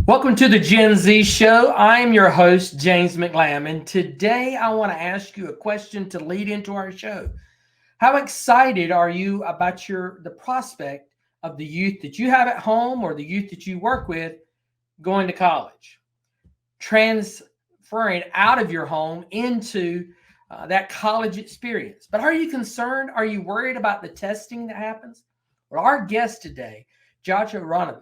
Welcome to the Gen Z Show. I'm your host, James McLamb, and today I want to ask you a question to lead into our show. How excited are you about the prospect of the youth that you have at home or the youth that you work with going to college, transferring out of your home into that college experience? But are you concerned? Are you worried about the testing that happens? Well, our guest today, Josh Aronovitch,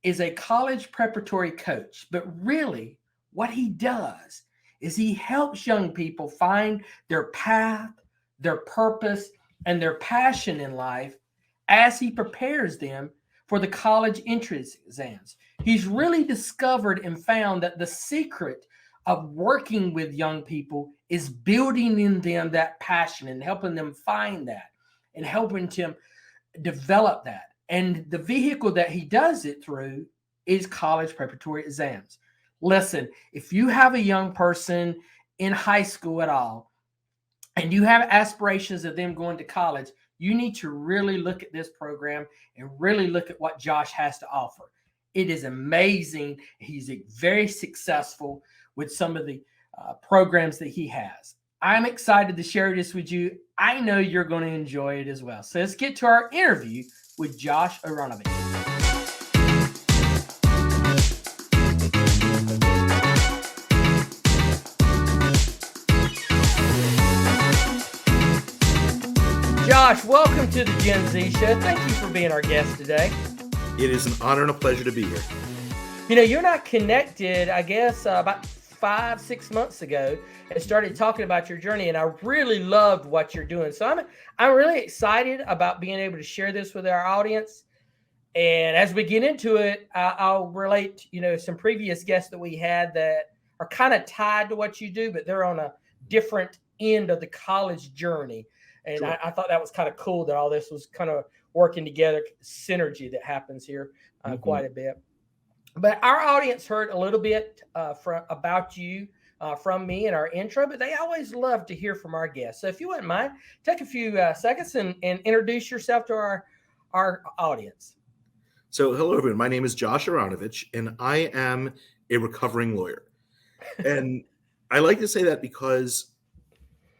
is a college preparatory coach, but really what he does is he helps young people find their path, their purpose, and their passion in life as he prepares them for the college entrance exams. He's really discovered and found that the secret of working with young people is building in them that passion and helping them find that and helping them develop that. And the vehicle that he does it through is college preparatory exams. Listen, if you have a young person in high school at all, and you have aspirations of them going to college, you need to really look at this program and really look at what Josh has to offer. It is amazing. He's very successful with some of the programs that he has. I'm excited to share this with you. I know you're going to enjoy it as well. So let's get to our interview with Josh Aronovitch. Josh, welcome to the Gen Z Show. Thank you for being our guest today. It is an honor and a pleasure to be here. You know, you're not connected, I guess, about 5-6 months ago and started talking about your journey, and I really loved what you're doing. So I'm really excited about being able to share this with our audience. And as we get into it, I'll relate, some previous guests that we had that are kind of tied to what you do, but they're on a different end of the college journey. And sure. I thought that was kind of cool that all this was kind of working together, synergy that happens here quite a bit. But our audience heard a little bit about you from me in our intro, but they always love to hear from our guests. So if you wouldn't mind, take a few seconds and introduce yourself to our audience. So hello, everyone. My name is Josh Aronovitch, and I am a recovering lawyer. And I like to say that because,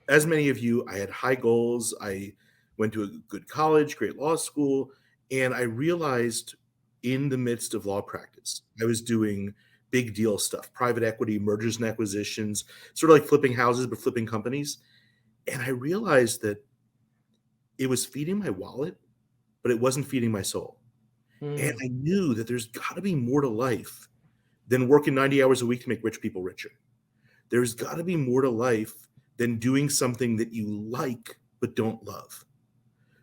as many of you, I had high goals. I went to a good college, great law school, and I realized in the midst of law practice, I was doing big deal stuff, private equity, mergers and acquisitions, sort of like flipping houses, but flipping companies. And I realized that it was feeding my wallet, but it wasn't feeding my soul. And I knew that there's got to be more to life than working 90 hours a week to make rich people richer. There's got to be more to life than doing something that you like but don't love.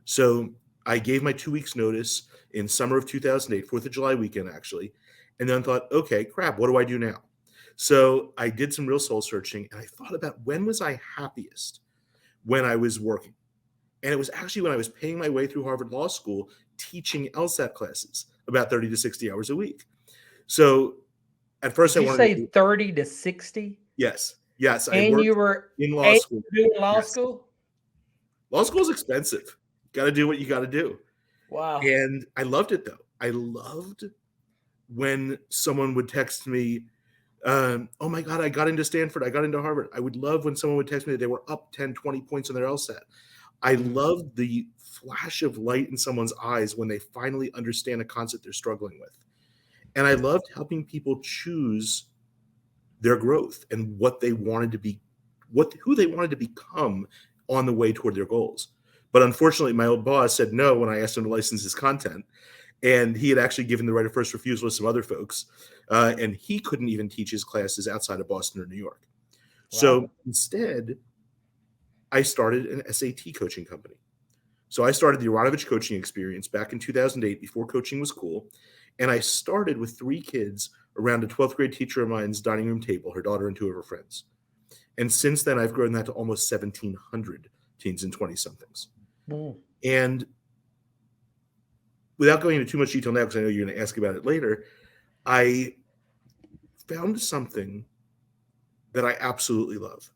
So I gave my 2 weeks notice in summer of 2008, 4th of July weekend, actually, and then thought, okay, crap, what do I do now? So I did some real soul searching, and I thought about when was I happiest when I was working. And it was actually when I was paying my way through Harvard Law School, teaching LSAT classes about 30 to 60 hours a week. So at first Did you say 30 to 60? Yes. Yes. And you were in law school. Doing law school? Law school is expensive. Got to do what you got to do. Wow. And I loved it, though. I loved when someone would text me, oh my God, I got into Stanford. I got into Harvard. I would love when someone would text me that they were up 10, 20 points on their LSAT. I loved the flash of light in someone's eyes when they finally understand a concept they're struggling with. And I loved helping people choose their growth and what they wanted to be, who they wanted to become on the way toward their goals. But unfortunately, my old boss said no when I asked him to license his content. And he had actually given the right of first refusal to some other folks. And he couldn't even teach his classes outside of Boston or New York. Wow. So instead, I started an SAT coaching company. So I started the Aronovitch coaching experience back in 2008 before coaching was cool. And I started with 3 kids around a 12th grade teacher of mine's dining room table, her daughter and 2 of her friends. And since then, I've grown that to almost 1,700 teens and 20-somethings. And without going into too much detail now, because I know you're going to ask about it later, I found something that I absolutely love.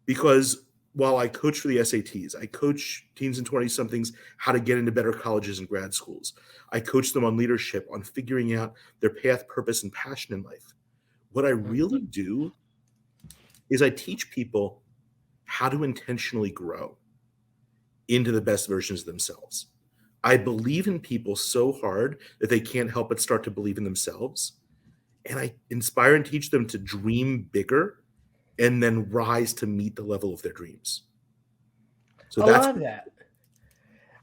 Because while I coach for the SATs, I coach teens and 20 somethings how to get into better colleges and grad schools. I coach them on leadership, on figuring out their path, purpose, and passion in life. What I really do is I teach people how to intentionally grow into the best versions of themselves. I believe in people so hard that they can't help but start to believe in themselves. And I inspire and teach them to dream bigger and then rise to meet the level of their dreams. So I that's love that.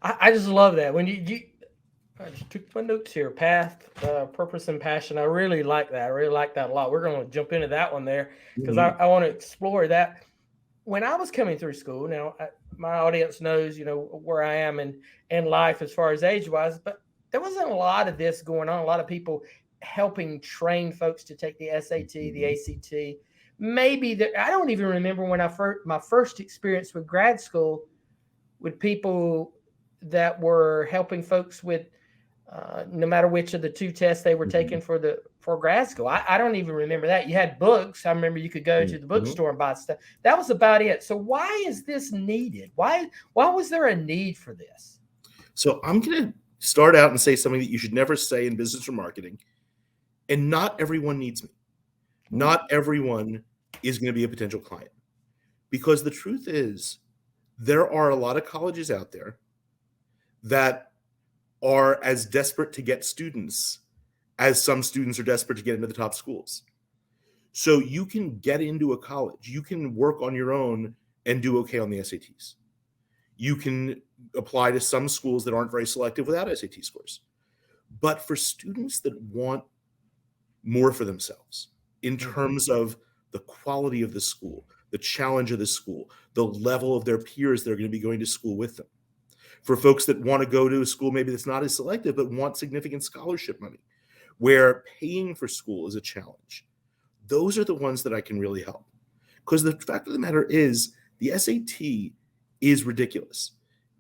I just love that. When I just took my notes here. Path, purpose, and passion. I really like that. I really like that a lot. We're going to jump into that one there because Mhm. I want to explore that. When I was coming through school, now my audience knows, where I am in life as far as age wise, but there wasn't a lot of this going on. A lot of people helping train folks to take the SAT, the ACT. Maybe that I don't even remember when my first experience with grad school with people that were helping folks with no matter which of the two tests they were taking Mhm. for grad school. I don't even remember that. You had books. I remember you could go to the Mhm. bookstore and buy stuff. That was about it. So why is this needed? Why was there a need for this? So I'm going to start out and say something that you should never say in business or marketing. And not everyone needs me. Not everyone is going to be a potential client. Because the truth is, there are a lot of colleges out there that are as desperate to get students as some students are desperate to get into the top schools. So you can get into a college, you can work on your own and do okay on the SATs. You can apply to some schools that aren't very selective without SAT scores. But for students that want more for themselves in terms of the quality of the school, the challenge of the school, the level of their peers that are going to be going to school with them. For folks that want to go to a school maybe that's not as selective but want significant scholarship money, where paying for school is a challenge. Those are the ones that I can really help. Because the fact of the matter is, the SAT is ridiculous.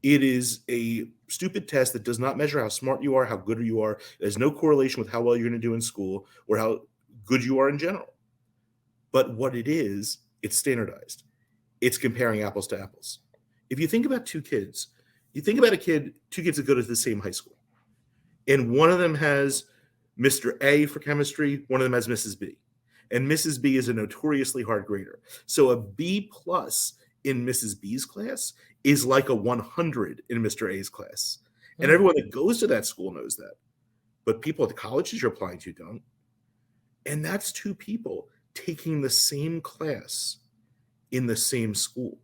It is a stupid test that does not measure how smart you are, how good you are. It has no correlation with how well you're going to do in school or how good you are in general. But what it is, it's standardized. It's comparing apples to apples. If you think about two kids, you think about two kids that go to the same high school, and one of them has Mr. A for chemistry, one of them has Mrs. B. And Mrs. B is a notoriously hard grader. So a B plus in Mrs. B's class is like a 100 in Mr. A's class. And everyone that goes to that school knows that. But people at the colleges you're applying to don't. And that's two people taking the same class in the same school.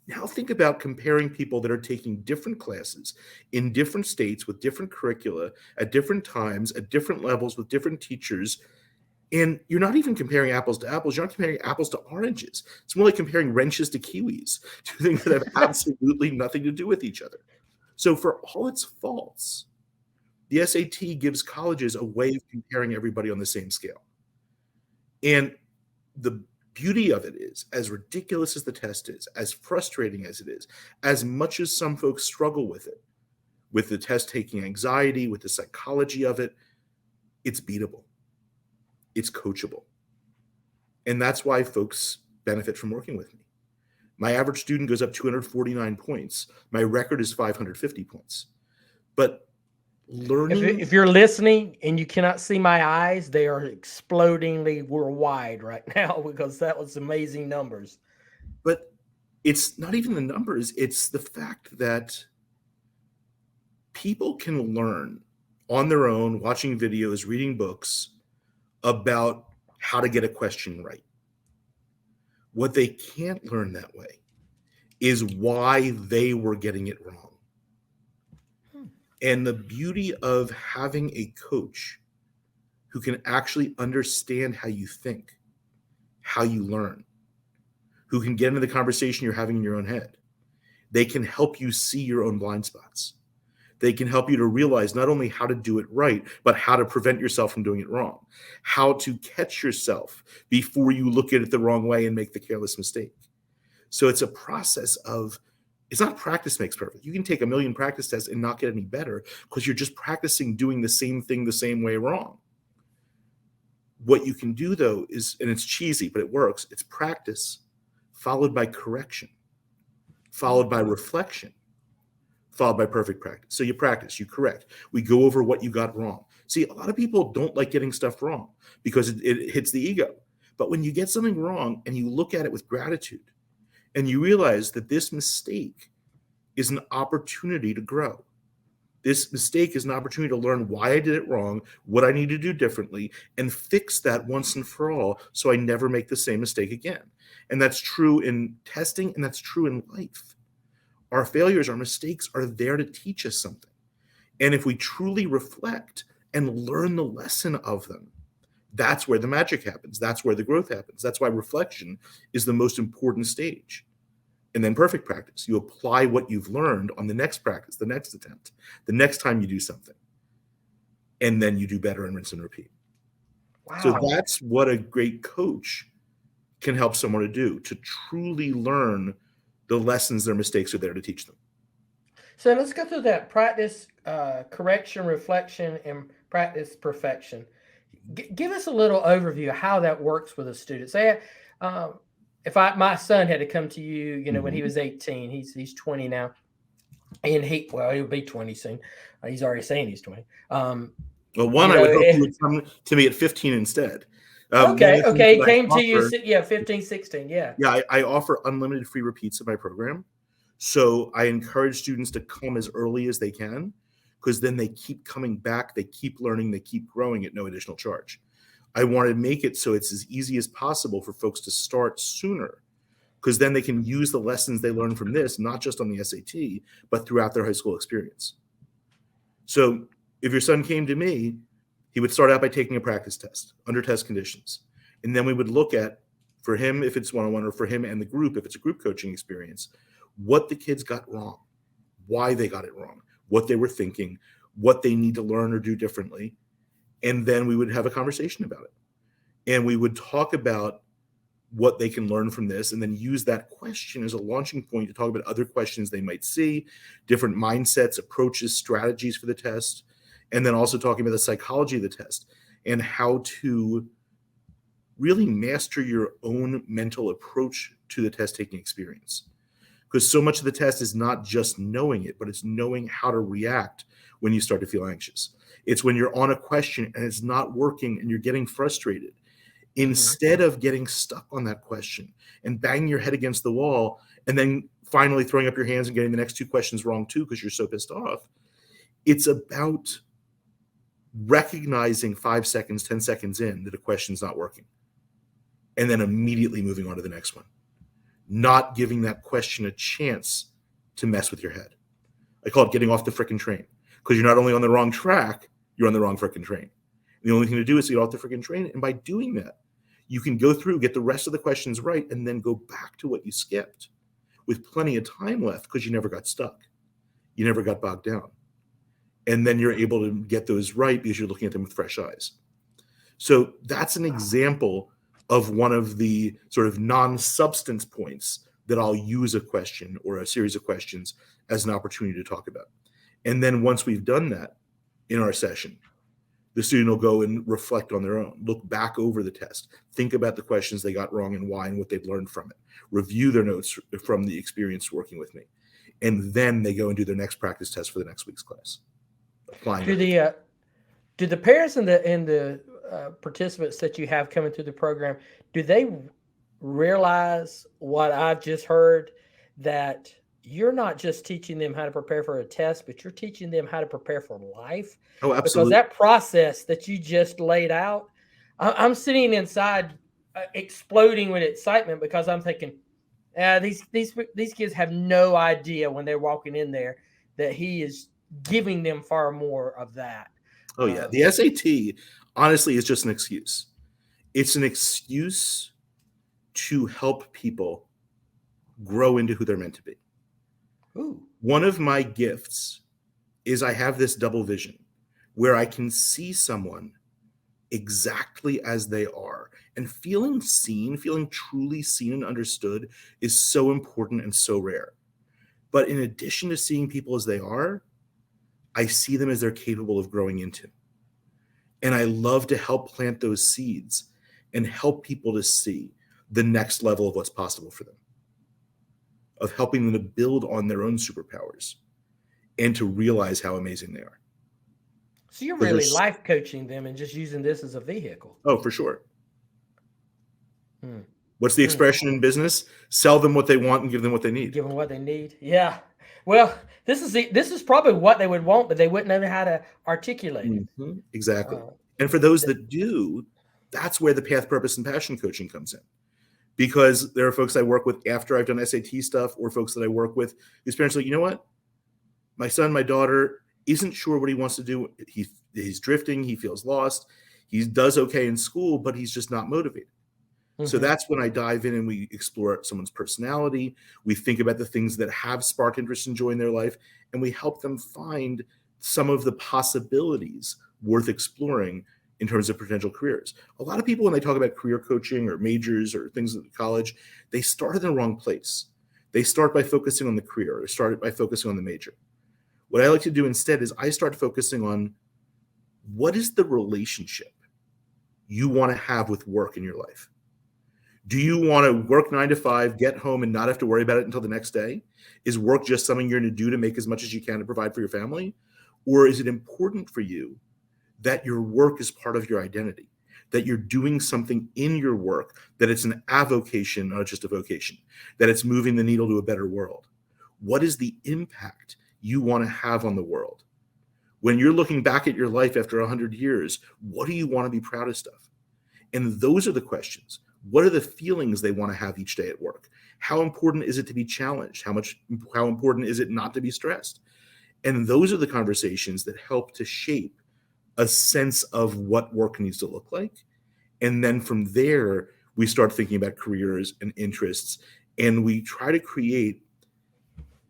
Now think about comparing people that are taking different classes in different states with different curricula at different times, at different levels with different teachers. And you're not even comparing apples to apples. You're not comparing apples to oranges. It's more like comparing wrenches to kiwis, two things that have absolutely nothing to do with each other. So for all its faults, the SAT gives colleges a way of comparing everybody on the same scale. And the beauty of it is, as ridiculous as the test is, as frustrating as it is, as much as some folks struggle with it, with the test taking anxiety, with the psychology of it, it's beatable. It's coachable. And that's why folks benefit from working with me. My average student goes up 249 points. My record is 550 points. But learning. If you're listening and you cannot see my eyes, they are explodingly wide right now because that was amazing numbers. But it's not even the numbers, it's the fact that people can learn on their own, watching videos, reading books about how to get a question right. What they can't learn that way is why they were getting it wrong. And the beauty of having a coach who can actually understand how you think, how you learn, who can get into the conversation you're having in your own head. They can help you see your own blind spots. They can help you to realize not only how to do it right, but how to prevent yourself from doing it wrong, how to catch yourself before you look at it the wrong way and make the careless mistake. So it's a process of, it's not practice makes perfect. You can take a million practice tests and not get any better because you're just practicing doing the same thing the same way wrong. What you can do though is, and it's cheesy, but it works, it's practice followed by correction, followed by reflection, followed by perfect practice. So you practice, you correct. We go over what you got wrong. See, a lot of people don't like getting stuff wrong because it hits the ego. But when you get something wrong and you look at it with gratitude and you realize that this mistake is an opportunity to grow. This mistake is an opportunity to learn why I did it wrong, what I need to do differently, and fix that once and for all so I never make the same mistake again. And that's true in testing, and that's true in life. Our failures, our mistakes are there to teach us something. And if we truly reflect and learn the lesson of them, that's where the magic happens. That's where the growth happens. That's why reflection is the most important stage. And then perfect practice. You apply what you've learned on the next practice, the next attempt, the next time you do something. And then you do better and rinse and repeat. Wow. So that's what a great coach can help someone to do, to truly learn the lessons their mistakes are there to teach them. So let's go through that practice, correction, reflection, and practice perfection. Give us a little overview of how that works with a student. Say, if my son had to come to you, when he was 18, he's 20 now, and he'll be 20 soon. He's already saying he's 20. Well, one, I would hope he would come to me at 15 instead. Okay. He came to you, 15, 16, yeah. Yeah, I offer unlimited free repeats of my program. So I encourage students to come as early as they can, because then they keep coming back, they keep learning, they keep growing at no additional charge. I want to make it so it's as easy as possible for folks to start sooner, because then they can use the lessons they learn from this, not just on the SAT, but throughout their high school experience. So if your son came to me, he would start out by taking a practice test under test conditions. And then we would look at, for him, if it's one-on-one, or for him and the group, if it's a group coaching experience, what the kids got wrong, why they got it wrong, what they were thinking, what they need to learn or do differently. And then we would have a conversation about it. And we would talk about what they can learn from this, and then use that question as a launching point to talk about other questions they might see, different mindsets, approaches, strategies for the test, and then also talking about the psychology of the test and how to really master your own mental approach to the test-taking experience. Because so much of the test is not just knowing it, but it's knowing how to react when you start to feel anxious. It's when you're on a question and it's not working and you're getting frustrated. Instead of getting stuck on that question and banging your head against the wall and then finally throwing up your hands and getting the next two questions wrong too because you're so pissed off, it's about recognizing 5 seconds, 10 seconds in that a question's not working, and then immediately moving on to the next one. Not giving that question a chance to mess with your head. I call it getting off the frickin' train, because you're not only on the wrong track, you're on the wrong frickin' train. The only thing to do is get off the frickin' train. And by doing that, you can go through, get the rest of the questions right, and then go back to what you skipped with plenty of time left, because you never got stuck. You never got bogged down. And then you're able to get those right because you're looking at them with fresh eyes. So that's an example of one of the sort of non-substance points that I'll use a question or a series of questions as an opportunity to talk about. And then once we've done that in our session, the student will go and reflect on their own, look back over the test, think about the questions they got wrong and why and what they've learned from it, review their notes from the experience working with me. And then they go and do their next practice test for the next week's class. Do the parents and the participants that you have coming through the program, do they realize what I've just heard, that you're not just teaching them how to prepare for a test, but you're teaching them how to prepare for life? Oh, absolutely. Because that process that you just laid out, I'm sitting inside exploding with excitement, because I'm thinking, these kids have no idea when they're walking in there that he is giving them far more of that. Oh, yeah. The SAT, honestly, is just an excuse. It's an excuse to help people grow into who they're meant to be. Ooh. One of my gifts is I have this double vision where I can see someone exactly as they are, and feeling seen, feeling truly seen and understood is so important and so rare. But in addition to seeing people as they are, I see them as they're capable of growing into. And I love to help plant those seeds and help people to see the next level of what's possible for them. of helping them to build on their own superpowers and to realize how amazing they are. So you're So really life coaching them and just using this as a vehicle. oh, for sure. Hmm. What's the expression in business? Sell them what they want and give them what they need. Give them what they need. Yeah. Well, this is probably what they would want, but they wouldn't know how to articulate it. Mm-hmm. Exactly. And for those that do, that's where the path, purpose, and passion coaching comes in. Because there are folks I work with after I've done SAT stuff, or folks that I work with whose parents are like, you know what? My son, my daughter isn't sure what he wants to do. He's drifting. He feels lost. He does okay in school, but he's just not motivated. So that's when I dive in and we explore someone's personality. We think about the things that have sparked interest and joy in their life, and we help them find some of the possibilities worth exploring in terms of potential careers. A lot of people, when they talk about career coaching or majors or things at college, they start in the wrong place. They start by focusing on the career, or start by focusing on the major. What I like to do instead is I start focusing on what is the relationship you want to have with work in your life. Do you want to work 9 to 5, get home, and not have to worry about it until the next day? Is work just something you're going to do to make as much as you can to provide for your family? Or is it important for you that your work is part of your identity, that you're doing something in your work, that it's an avocation, not just a vocation, that it's moving the needle to a better world? What is the impact you want to have on the world? When you're looking back at your life after 100 years, what do you want to be proudest of? And those are the questions. What are the feelings they want to have each day at work? How important is it to be challenged? How important is it not to be stressed? And those are the conversations that help to shape a sense of what work needs to look like. And then from there, we start thinking about careers and interests, and we try to create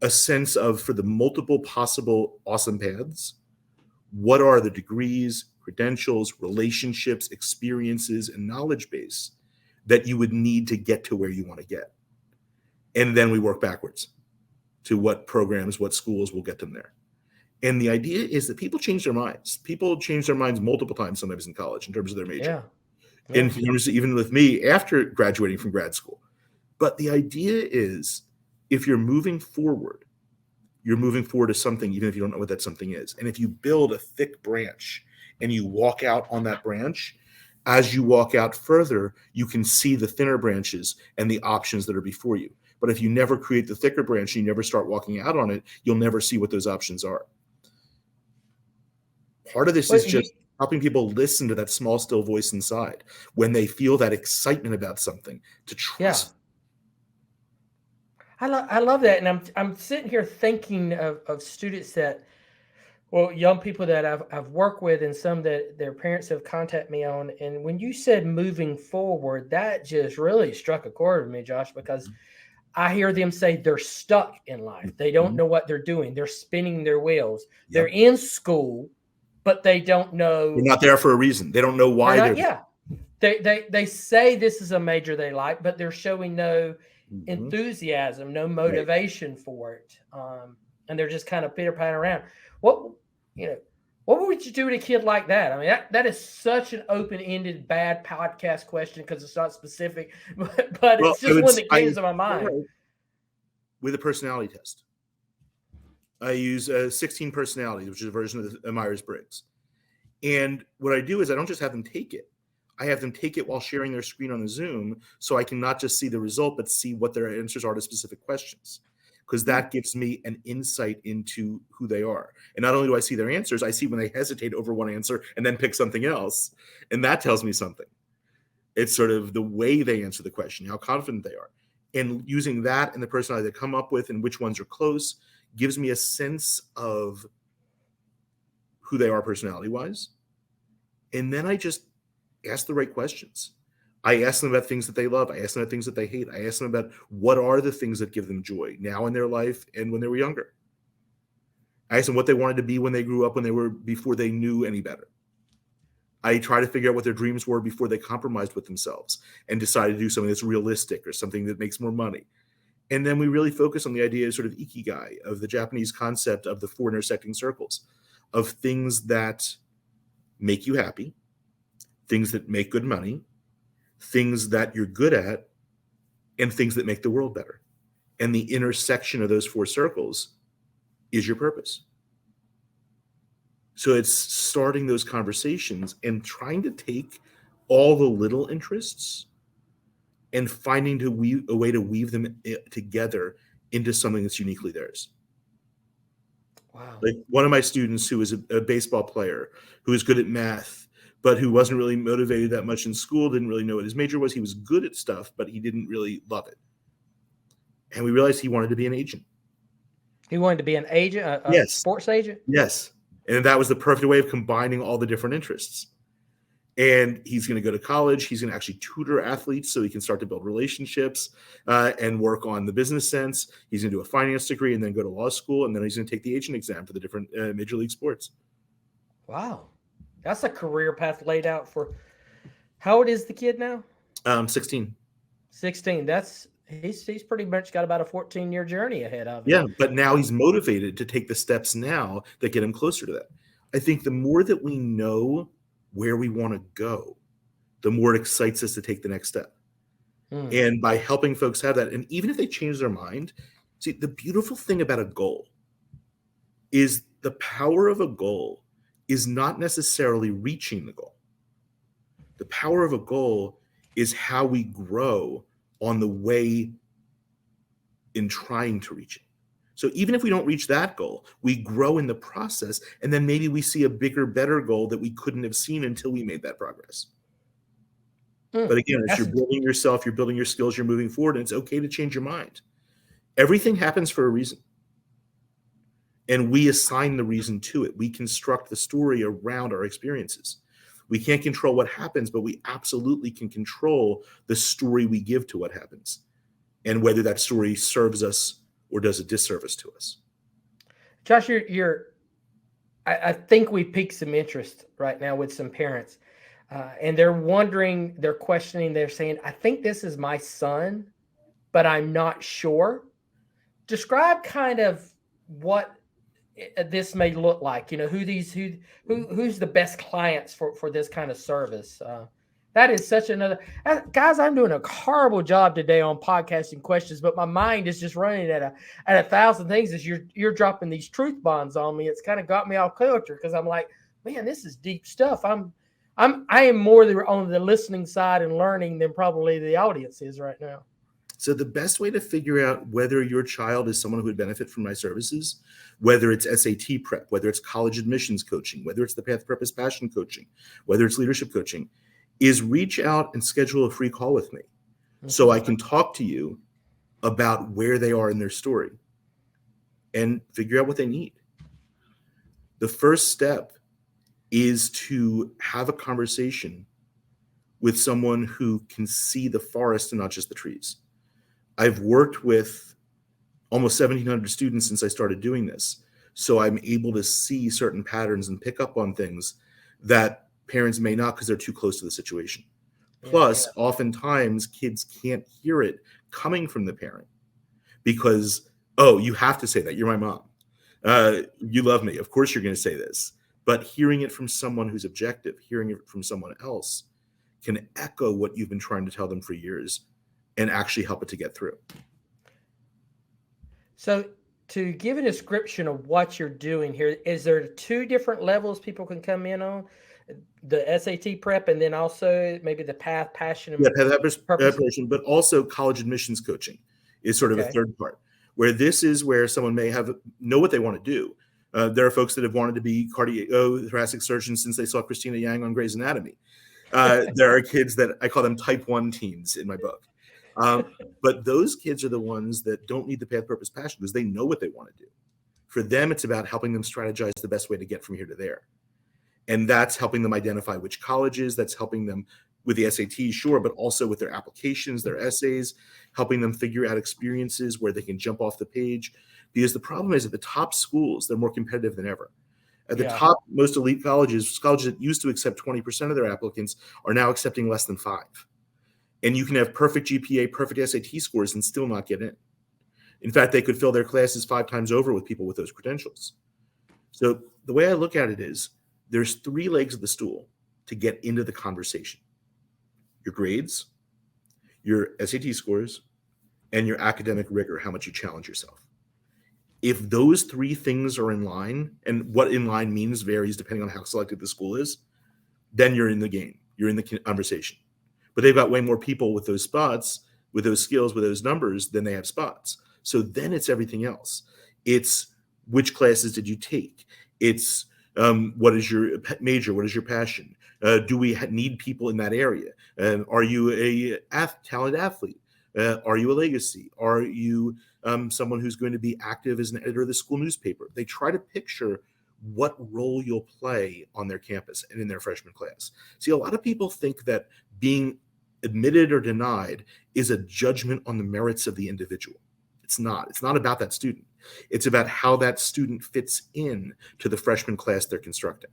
a sense of, for the multiple possible awesome paths, what are the degrees, credentials, relationships, experiences, and knowledge base that you would need to get to where you want to get. And then we work backwards to what programs, what schools will get them there. And the idea is that people change their minds. People change their minds multiple times sometimes in college in terms of their major. Yeah. In terms of, even with me after graduating from grad school. But the idea is, if you're moving forward to something, even if you don't know what that something is. And if you build a thick branch and you walk out on that branch, as you walk out further, you can see the thinner branches and the options that are before you. But if you never create the thicker branch and you never start walking out on it, you'll never see what those options are. Part of this is just helping people listen to that small, still voice inside when they feel that excitement about something, to trust. Yeah. I love that. And I'm sitting here thinking of students that, well, young people that I've worked with, and some that their parents have contacted me on. And when you said moving forward, that just really struck a chord with me, Josh, because I hear them say they're stuck in life. They don't know what they're doing. They're spinning their wheels. Yep. They're in school, but they don't know. They're not there for a reason. They don't know why they're there. They say this is a major they like, but they're showing no enthusiasm, no motivation for it. And they're just kind of pitter-patting around. What would you do to a kid like that? I mean, that is such an open-ended, bad podcast question because it's not specific, but it's just one that came to my mind. With a personality test, I use 16 personalities, which is a version of the Myers-Briggs. And what I do is I don't just have them take it. I have them take it while sharing their screen on the Zoom, so I can not just see the result, but see what their answers are to specific questions. Because that gives me an insight into who they are. And not only do I see their answers, I see when they hesitate over one answer and then pick something else. And that tells me something. It's sort of the way they answer the question, how confident they are. And using that and the personality they come up with and which ones are close gives me a sense of who they are personality-wise. And then I just ask the right questions. I ask them about things that they love. I ask them about things that they hate. I ask them about what are the things that give them joy now in their life and when they were younger. I ask them what they wanted to be when they grew up, before they knew any better. I try to figure out what their dreams were before they compromised with themselves and decided to do something that's realistic or something that makes more money. And then we really focus on the idea of sort of ikigai, of the Japanese concept of the 4 intersecting circles, of things that make you happy, things that make good money, things that you're good at, and things that make the world better. And the intersection of those four circles is your purpose. So it's starting those conversations and trying to take all the little interests and finding a way to weave them together into something that's uniquely theirs. Wow. Like one of my students who was a baseball player who was good at math, but who wasn't really motivated that much in school, didn't really know what his major was. He was good at stuff, but he didn't really love it. And we realized he wanted to be an agent. He wanted to be an agent, a Yes. sports agent? Yes. And that was the perfect way of combining all the different interests. And he's going to go to college. He's going to actually tutor athletes so he can start to build relationships and work on the business sense. He's going to do a finance degree and then go to law school. And then he's going to take the agent exam for the different major league sports. Wow. That's a career path laid out for. How old is the kid now? 16. 16. He's pretty much got about a 14-year journey ahead of him. Yeah, but now he's motivated to take the steps now that get him closer to that. I think the more that we know where we want to go, the more it excites us to take the next step. And by helping folks have that, and even if they change their mind, see, the beautiful thing about a goal is the power of a goal is not necessarily reaching the goal. The power of a goal is how we grow on the way in trying to reach it. So even if we don't reach that goal, we grow in the process, and then maybe we see a bigger, better goal that we couldn't have seen until we made that progress. But again, as you're building yourself, you're building your skills, you're moving forward, and it's okay to change your mind. Everything happens for a reason. And we assign the reason to it. We construct the story around our experiences. We can't control what happens, but we absolutely can control the story we give to what happens and whether that story serves us or does a disservice to us. Josh, I think we piqued some interest right now with some parents, and they're wondering, they're questioning, they're saying, I think this is my son, but I'm not sure. Describe kind of what this may look like, who's the best clients for this kind of service. That is such another, guys, I'm doing a horrible job today on podcasting questions, but my mind is just running at a thousand things as you're dropping these truth bombs on me. It's kind of got me off kilter because I'm like, man, this is deep stuff. I am more on the listening side and learning than probably the audience is right now. So the best way to figure out whether your child is someone who would benefit from my services, whether it's SAT prep, whether it's college admissions coaching, whether it's the Path, Purpose, Passion coaching, whether it's leadership coaching, is reach out and schedule a free call with me so I can talk to you about where they are in their story and figure out what they need. The first step is to have a conversation with someone who can see the forest and not just the trees. I've worked with almost 1,700 students since I started doing this. So I'm able to see certain patterns and pick up on things that parents may not because they're too close to the situation. Plus, oftentimes kids can't hear it coming from the parent because, oh, you have to say that. You're my mom. You love me. Of course you're going to say this. But hearing it from someone who's objective, hearing it from someone else can echo what you've been trying to tell them for years and actually help it to get through. So to give a description of what you're doing here, is there 2 different levels people can come in on? The SAT prep and then also maybe the path, passion, and purpose, but also college admissions coaching is sort of a third part, where this is where someone may know what they want to do. There are folks that have wanted to be cardiothoracic surgeons since they saw Christina Yang on Grey's Anatomy. There are kids that I call them type 1 teens in my book. But those kids are the ones that don't need the path, purpose, passion because they know what they want to do. For them, it's about helping them strategize the best way to get from here to there. And that's helping them identify which colleges, that's helping them with the SAT, sure, but also with their applications, their essays, helping them figure out experiences where they can jump off the page. Because the problem is at the top schools, they're more competitive than ever. At the top, most elite colleges that used to accept 20% of their applicants are now accepting less than 5. And you can have perfect GPA, perfect SAT scores and still not get in. In fact, they could fill their classes 5 times over with people with those credentials. So the way I look at it is there's 3 legs of the stool to get into the conversation. Your grades, your SAT scores, and your academic rigor, how much you challenge yourself. If those three things are in line, and what in line means varies depending on how selected the school is, then you're in the game. You're in the conversation. But they've got way more people with those spots, with those skills, with those numbers than they have spots. So then it's everything else. It's which classes did you take? It's what is your major? What is your passion? Do we need people in that area? Are you a talented athlete? Are you a legacy? Are you someone who's going to be active as an editor of the school newspaper? They try to picture what role you'll play on their campus and in their freshman class. See, a lot of people think that being admitted or denied is a judgment on the merits of the individual. It's not. It's not about that student. It's about how that student fits in to the freshman class they're constructing.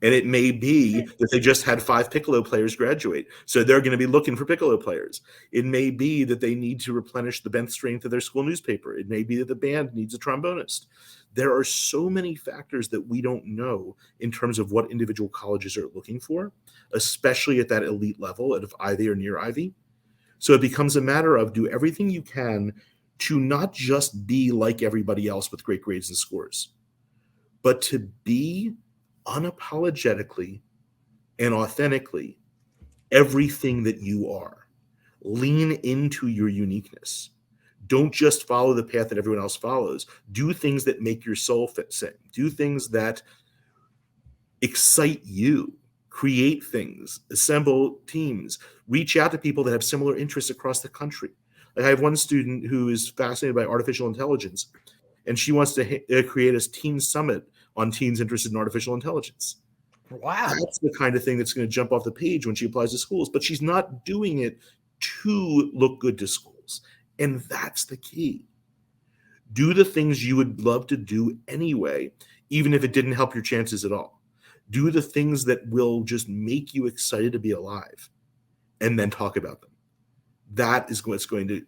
And it may be that they just had 5 piccolo players graduate, so they're going to be looking for piccolo players. It may be that they need to replenish the bench strength of their school newspaper. It may be that the band needs a trombonist. There are so many factors that we don't know in terms of what individual colleges are looking for, especially at that elite level of Ivy or near Ivy. So it becomes a matter of do everything you can to not just be like everybody else with great grades and scores, but to be unapologetically and authentically everything that you are. Lean into your uniqueness. Don't just follow the path that everyone else follows. Do things that make your soul sing. Do things that excite you. Create things. Assemble teams. Reach out to people that have similar interests across the country. Like I have one student who is fascinated by artificial intelligence, and she wants to create a teen summit on teens interested in artificial intelligence. Wow. That's the kind of thing that's going to jump off the page when she applies to schools, but she's not doing it to look good to schools. And that's the key. Do the things you would love to do anyway, even if it didn't help your chances at all. Do the things that will just make you excited to be alive, and then talk about them. That is what's going to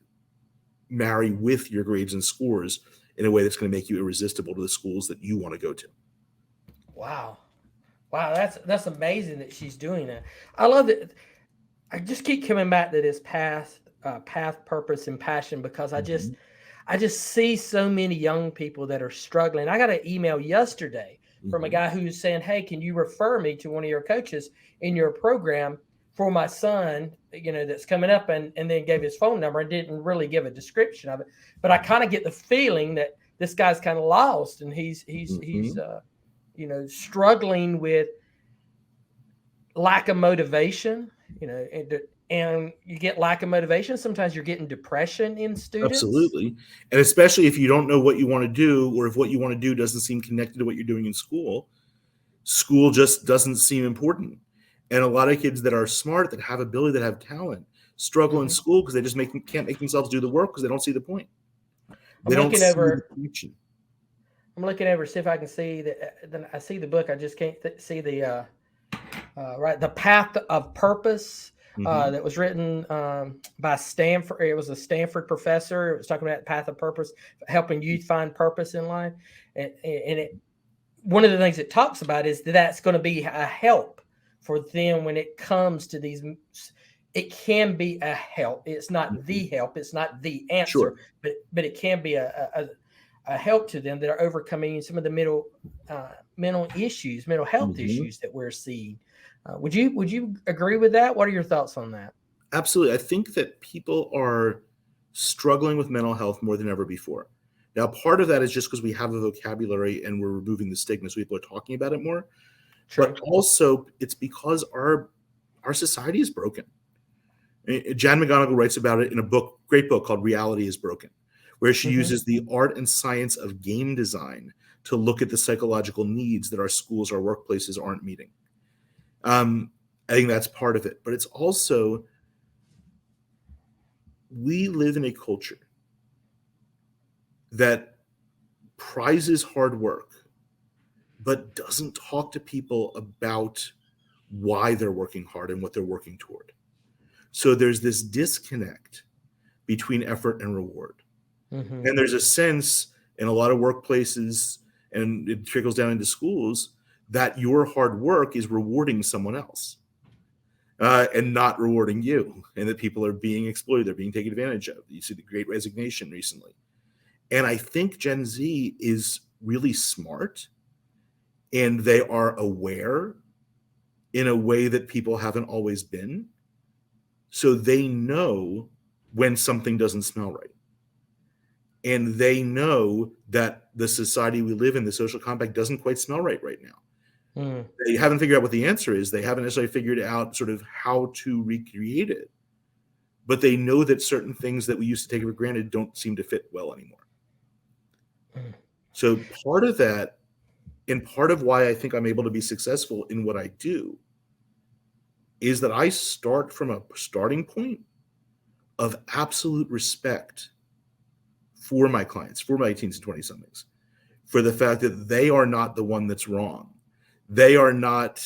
marry with your grades and scores in a way that's going to make you irresistible to the schools that you want to go to. Wow. Wow, that's amazing that she's doing that. I love it. I just keep coming back to this path, purpose, and passion because I just see so many young people that are struggling. I got an email yesterday from a guy who's saying, "Hey, can you refer me to one of your coaches in your program for my son, that's coming up," and then gave his phone number and didn't really give a description of it. But I kind of get the feeling that this guy's kind of lost and he's struggling with lack of motivation, and you get lack of motivation. Sometimes you're getting depression in students. Absolutely. And especially if you don't know what you want to do, or if what you want to do doesn't seem connected to what you're doing in school just doesn't seem important. And a lot of kids that are smart, that have ability, that have talent, struggle in school because they just can't make themselves do the work because they don't see the point. They don't see the connection. I'm looking over to see if I can see then I see the book. I just can't see the The Path of Purpose that was written by Stanford. It was a Stanford professor. It was talking about the path of purpose, helping youth find purpose in life. And one of the things it talks about is that's going to be a help for them when it comes to these. It can be a help. It's not the help. It's not the answer, but it can be a help to them that are overcoming some of the mental health issues that we're seeing. Would you agree with that? What are your thoughts on that? Absolutely. I think that people are struggling with mental health more than ever before. Now, part of that is just because we have a vocabulary and we're removing the stigma, so people are talking about it more. True. But also, it's because our society is broken. Jan McGonigal writes about it in a great book called Reality is Broken, where she uses the art and science of game design to look at the psychological needs that our schools, our workplaces aren't meeting. I think that's part of it. But it's also, we live in a culture that prizes hard work, but doesn't talk to people about why they're working hard and what they're working toward. So there's this disconnect between effort and reward. And there's a sense in a lot of workplaces, and it trickles down into schools, that your hard work is rewarding someone else. and not rewarding you, and that people are being exploited, they're being taken advantage of. You see the Great Resignation recently. And I think Gen Z is really smart, and they are aware in a way that people haven't always been. So they know when something doesn't smell right. And they know that the society we live in, the social compact, doesn't quite smell right now. They haven't figured out what the answer is. They haven't necessarily figured out sort of how to recreate it. But they know that certain things that we used to take for granted don't seem to fit well anymore. So part of that, and part of why I think I'm able to be successful in what I do, is that I start from a starting point of absolute respect for my clients, for my teens and 20-somethings, for the fact that they are not the one that's wrong. They are not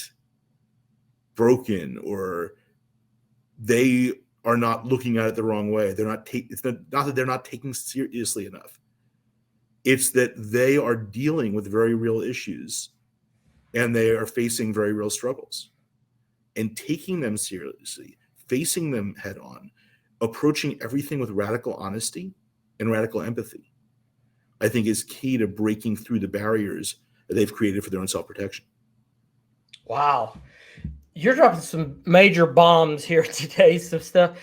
broken, or they are not looking at it the wrong way. They're not it's not that they're not taking seriously enough. It's that they are dealing with very real issues, and they are facing very real struggles. And taking them seriously, facing them head on, approaching everything with radical honesty and radical empathy, I think is key to breaking through the barriers that they've created for their own self-protection. Wow. You're dropping some major bombs here today, some stuff.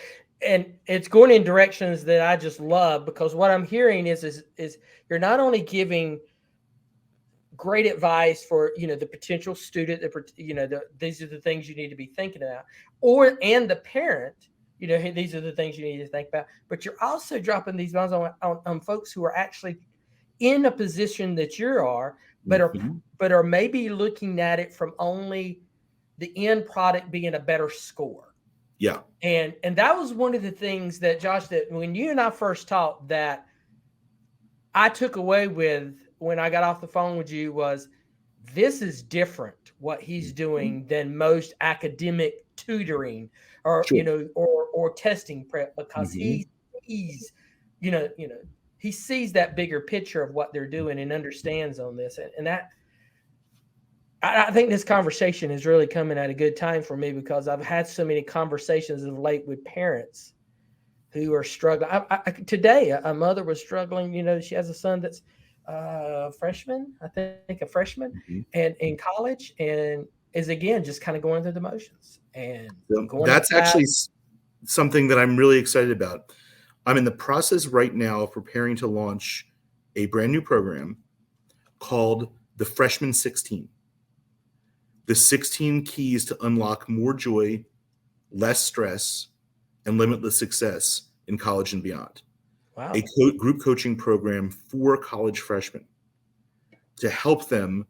And it's going in directions that I just love, because what I'm hearing is you're not only giving great advice for, the potential student, these are the things you need to be thinking about, and the parent, these are the things you need to think about, but you're also dropping these bombs on folks who are actually in a position that you are, but are maybe looking at it from only the end product being a better score. Yeah. And that was one of the things that, Josh, that when you and I first talked, that I took away with when I got off the phone with you, was this is different what he's doing than most academic tutoring or, Sure. or testing prep, because he sees, he sees that bigger picture of what they're doing and understands on this. And that, I think this conversation is really coming at a good time for me, because I've had so many conversations of late with parents who are struggling. Today, a mother was struggling. She has a son that's a freshman, and in college, and is again just kind of going through the motions. And that's actually something that I'm really excited about. I'm in the process right now of preparing to launch a brand new program called the Freshman 16. The 16 keys to unlock more joy, less stress, and limitless success in college and beyond. Wow. A group coaching program for college freshmen to help them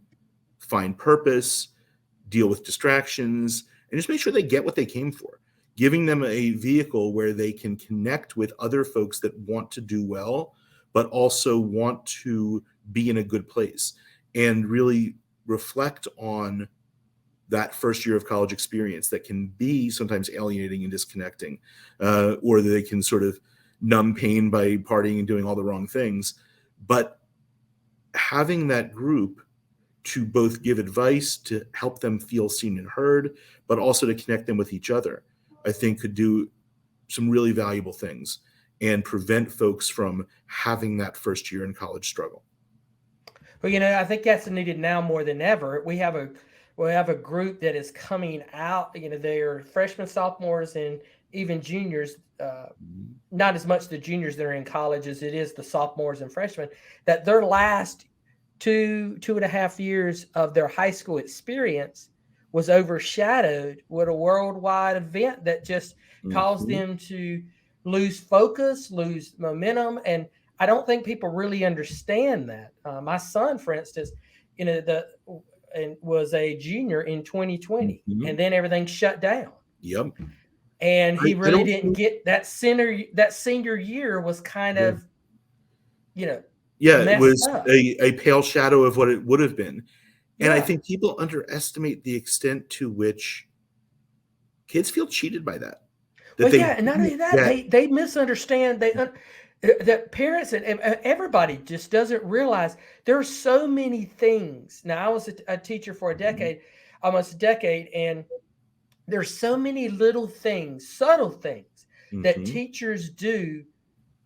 find purpose, deal with distractions, and just make sure they get what they came for. Giving them a vehicle where they can connect with other folks that want to do well, but also want to be in a good place, and really reflect on that first year of college experience that can be sometimes alienating and disconnecting, or they can sort of numb pain by partying and doing all the wrong things. But having that group to both give advice, to help them feel seen and heard, but also to connect them with each other, I think could do some really valuable things and prevent folks from having that first year in college struggle. Well, I think that's needed now more than ever. We have a group that is coming out. They are freshmen, sophomores, and even juniors. Not as much the juniors that are in college as it is the sophomores and freshmen, that their last 2.5 years of their high school experience was overshadowed with a worldwide event that just caused them to lose focus, lose momentum. And I don't think people really understand that. My son, for instance, was a junior in 2020, and then everything shut down. Yep. And he really didn't get that senior year was kind of, it was a pale shadow of what it would have been. And I think people underestimate the extent to which kids feel cheated by that. And not only that, they misunderstand. That parents and everybody just doesn't realize there are so many things. Now, I was a teacher for almost a decade, and There's so many little things, subtle things that Hmm. teachers do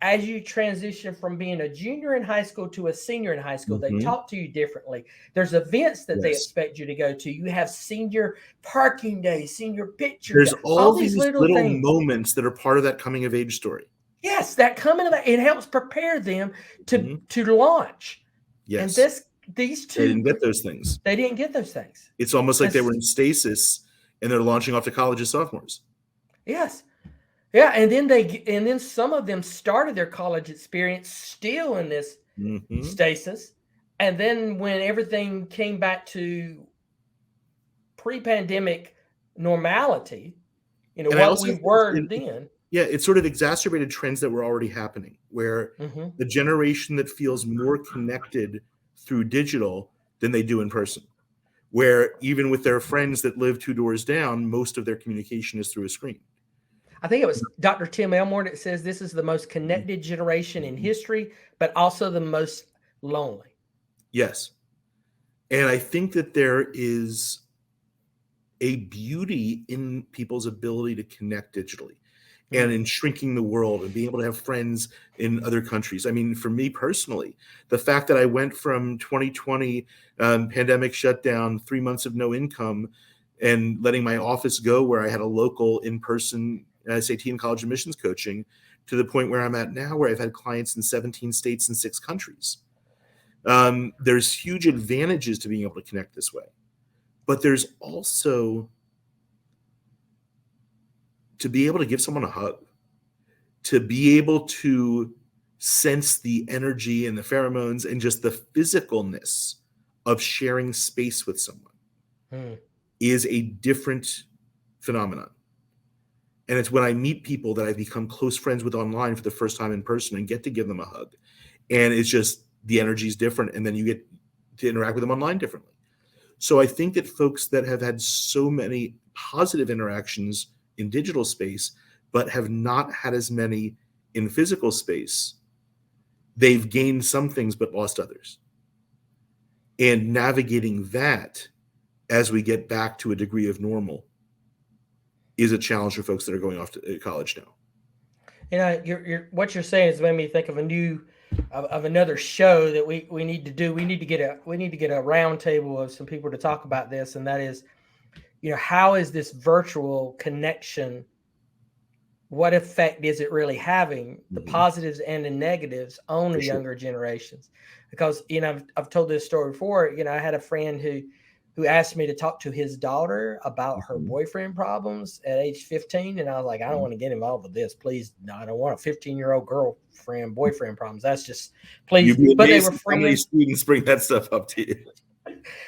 as you transition from being a junior in high school to a senior in high school. They Hmm. talk to you differently. There's events that they Yes. expect you to go to. You have senior parking day, senior picture day, There's all all these these little little things. moments that are part of that coming of age story. Yes, that coming of it helps prepare them to Mhm. to launch. And Yes. these They didn't two, get those things. they didn't get those things. It's almost like And they were in stasis and they're launching off to college as sophomores. yes, yeah, and then some of them started their college experience still in this Hmm. stasis, and then when everything came back to pre-pandemic normality, And I what also we think were then. yeah, it sort of exacerbated trends that were already happening, where Hmm. the generation that feels more connected through digital than they do in person, where even with their friends that live two doors down, most of their communication is through a screen. I think it was Dr. Tim Elmore that says this is the most connected generation in Mhm. history, but also the most lonely. Yes. And I think that there is a beauty in people's ability to connect digitally and Mm. in shrinking the world and being able to have friends in other countries. I mean, for me personally, the fact that I went from 2020 pandemic shutdown, 3 months of no income, and letting my office go where I had a local in-person SAT and college admissions coaching to the point where I'm at now, where I've had clients in 17 states and 6 countries. There's huge advantages to being able to connect this way. But there's also to be able to give someone a hug, to be able to sense the energy and the pheromones and just the physicalness of sharing space with someone Mm. is a different phenomenon. And it's when I meet people that I become close friends with online for the first time in person and get to give them a hug. And it's just the energy is different. And then you get to interact with them online differently. So I think that folks that have had so many positive interactions in digital space, but have not had as many in physical space, they've gained some things but lost others. And navigating that as we get back to a degree of normal is a challenge for folks that are going off to college now. What you're saying has made me think of of another show that we need to do. We need to get a round table of some people to talk about this, and that is, how is this virtual connection? What effect is it really having, the Mhm. positives and the negatives on For the sure. younger generations? Because I've told this story before. I had a friend who asked me to talk to his daughter about her Mhm. boyfriend problems at age 15, and I was like, I don't Mhm. want to get involved with this, please. No, I don't want a 15-year-old girlfriend boyfriend problems. That's just, please. You'd be But they were amazed at how many friends. students bring that stuff up to you.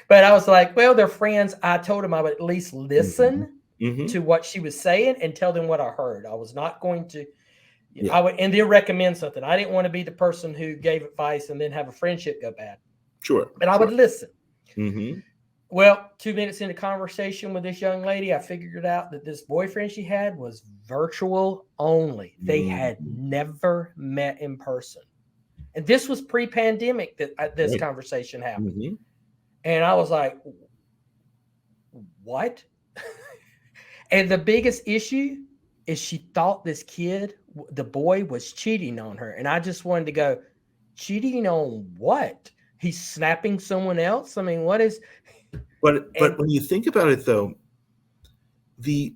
But I was like, well, they're friends. I told him I would at least Mhm. listen Mhm. to what she was saying and tell them what I heard. I was not going to. Yeah. I would, and then recommend something. I didn't want to be the person who gave advice and then have a friendship go bad. Sure. But I would Sure. listen. Mhm. Well, 2 minutes into conversation with this young lady, I figured out that this boyfriend she had was virtual only. They had Mhm. never met in person. And this was pre-pandemic that this Right. conversation happened. Mhm. And I was like, what? And the biggest issue is she thought this kid, the boy, was cheating on her. And I just wanted to go, cheating on what? He's snapping someone else? I mean, what is. But And when you think about it though, the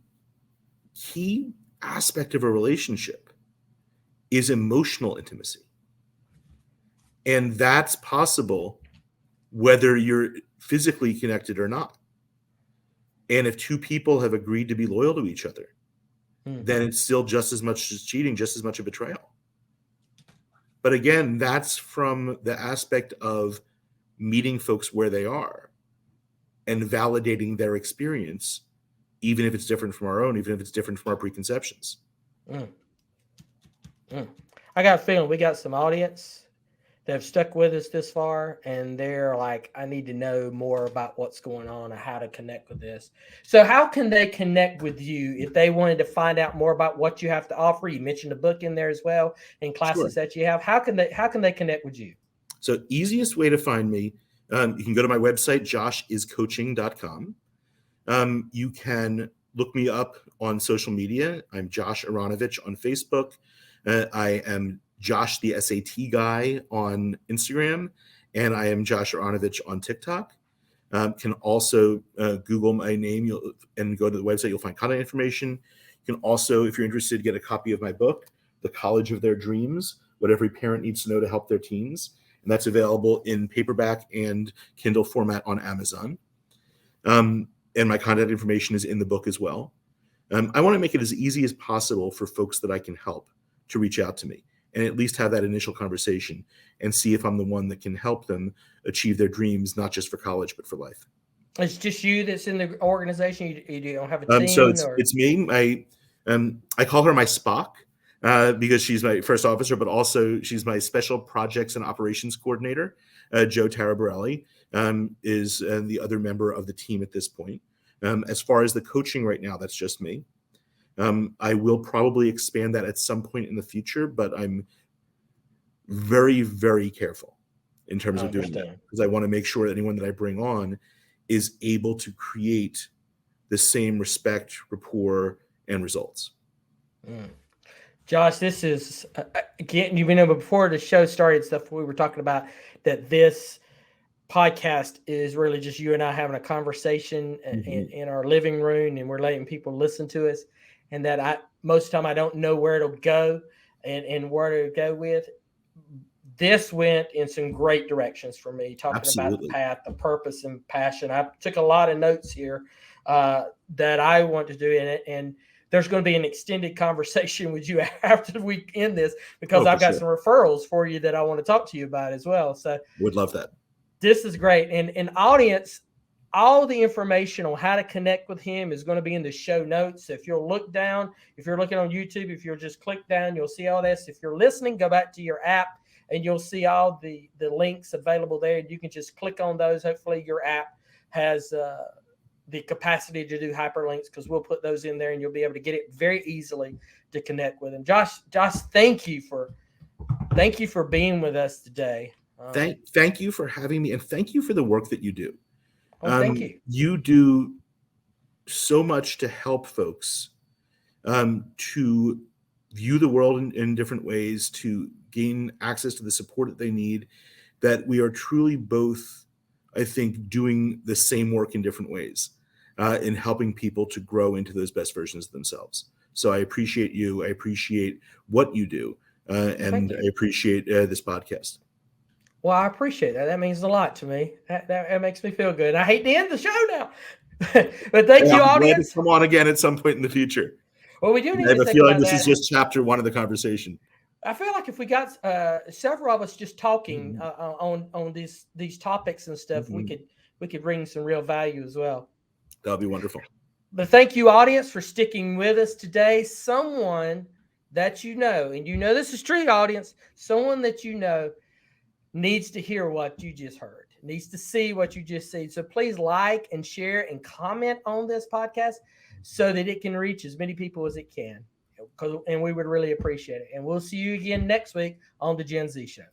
key aspect of a relationship is emotional intimacy. And that's possible whether you're physically connected or not. And if two people have agreed to be loyal to each other, mm, then it's still just as much as cheating, just as much a betrayal. But again, that's from the aspect of meeting folks where they are and validating their experience, even if it's different from our own, even if it's different from our preconceptions. mm, mm. I got a feeling we got some audience that have stuck with us this far, and they're like, I need to know more about what's going on and how to connect with this. So how can they connect with you if they wanted to find out more about what you have to offer? You mentioned a book in there as well, and Sure. classes that you have. How can they connect with you? So, easiest way to find me, you can go to my website, joshiscoaching.com. You can look me up on social media. I'm Josh Aronovitch on Facebook. I am Josh the SAT guy on Instagram, and I am Josh Aronovitch on TikTok. Can also Google my name and go to the website. You'll find contact information. You can also, if you're interested, get a copy of my book, The College of Their Dreams, What Every Parent Needs to Know to Help Their Teens. And that's available in paperback and Kindle format on Amazon. And my contact information is in the book as well. I want to make it as easy as possible for folks that I can help to reach out to me and at least have that initial conversation and see if I'm the one that can help them achieve their dreams, not just for college, but for life. It's just you that's in the organization. You don't have a team. So it's me. I call her my Spock because she's my first officer, but also she's my special projects and operations coordinator. Joe Taraborelli is the other member of the team at this point. As far as the coaching right now, that's just me. I will probably expand that at some point in the future, but I'm very, very careful in terms of doing that because I want to make sure that anyone that I bring on is able to create the same respect, rapport, and results. Josh, this is again, you've been able before the show started stuff we were talking about that this podcast is really just you and I having a conversation in our living room, and we're letting people listen to us. And that most of the time I don't know where it'll go and where to go with. This went in some great directions for me, talking about the path, the purpose, and passion. I took a lot of notes here that I want to do, and there's going to be an extended conversation with you after we end this because I've got some referrals for you that I want to talk to you about as well. So would love that. This is great. And audience, all the information on how to connect with him is going to be in the show notes. So if you'll look down, if you're looking on YouTube, if you'll just click down, you'll see all this. If you're listening, go back to your app and you'll see all the links available there. You can just click on those. Hopefully your app has the capacity to do hyperlinks because we'll put those in there and you'll be able to get it very easily to connect with him. Josh, thank you for being with us today. Thank you for having me, and thank you for the work that you do. Thank you. You do so much to help folks to view the world in different ways, to gain access to the support that they need, that we are truly both, I think, doing the same work in different ways in helping people to grow into those best versions of themselves. So I appreciate you. I appreciate what you do. And I appreciate this podcast. Well, I appreciate that. That means a lot to me. That makes me feel good. I hate to end the show now. But thank you, audience. Come on again at some point in the future. Well, we do need to think feel about like this is just chapter one of the conversation. I feel like if we got several of us just talking on these topics and stuff, we could bring some real value as well. That would be wonderful. But thank you, audience, for sticking with us today. Someone that you know, and you know this is true, audience, someone that you know needs to hear what you just heard, needs to see what you just see. So please like and share and comment on this podcast so that it can reach as many people as it can. And we would really appreciate it. And we'll see you again next week on the Gen Z Show.